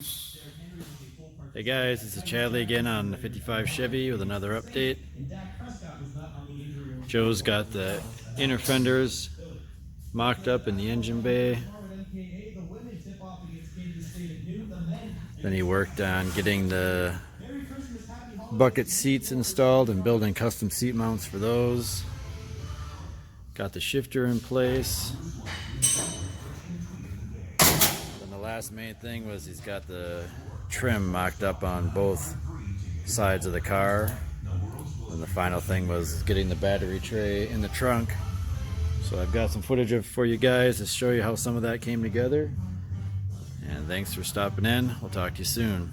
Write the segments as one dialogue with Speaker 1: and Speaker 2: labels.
Speaker 1: Hey guys, it's Chadley again on the 55 Chevy with another update. Joe's got the inner fenders mocked up in the engine bay. Then he worked on getting the bucket seats installed and building custom seat mounts for those. Got the shifter in place. Then the last main thing was he's got the trim mocked up on both sides of the car. And the final thing was getting the battery tray in the trunk. So I've got some footage for you guys to show you how some of that came together. And thanks for stopping in. We'll talk to you soon.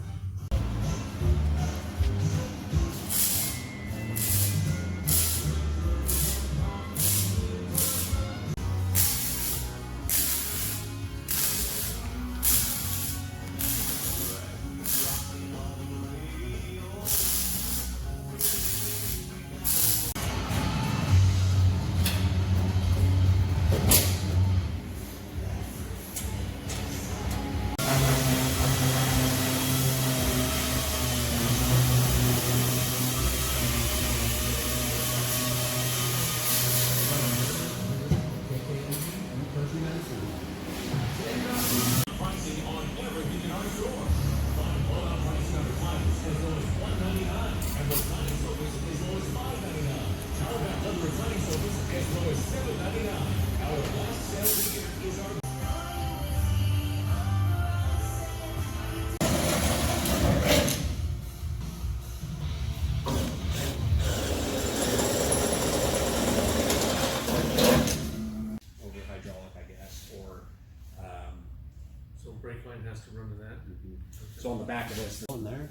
Speaker 2: So brake line has to run to that.
Speaker 3: Okay. So on the back of this one there.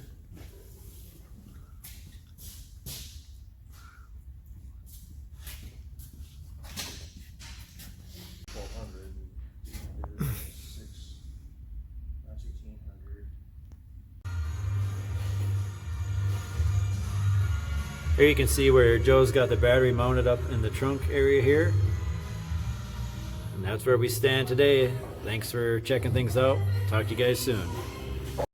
Speaker 2: That's 1,800.
Speaker 1: Here you can see where Joe's got the battery mounted up in the trunk area here. And that's where we stand today. Thanks for checking things out. Talk to you guys soon.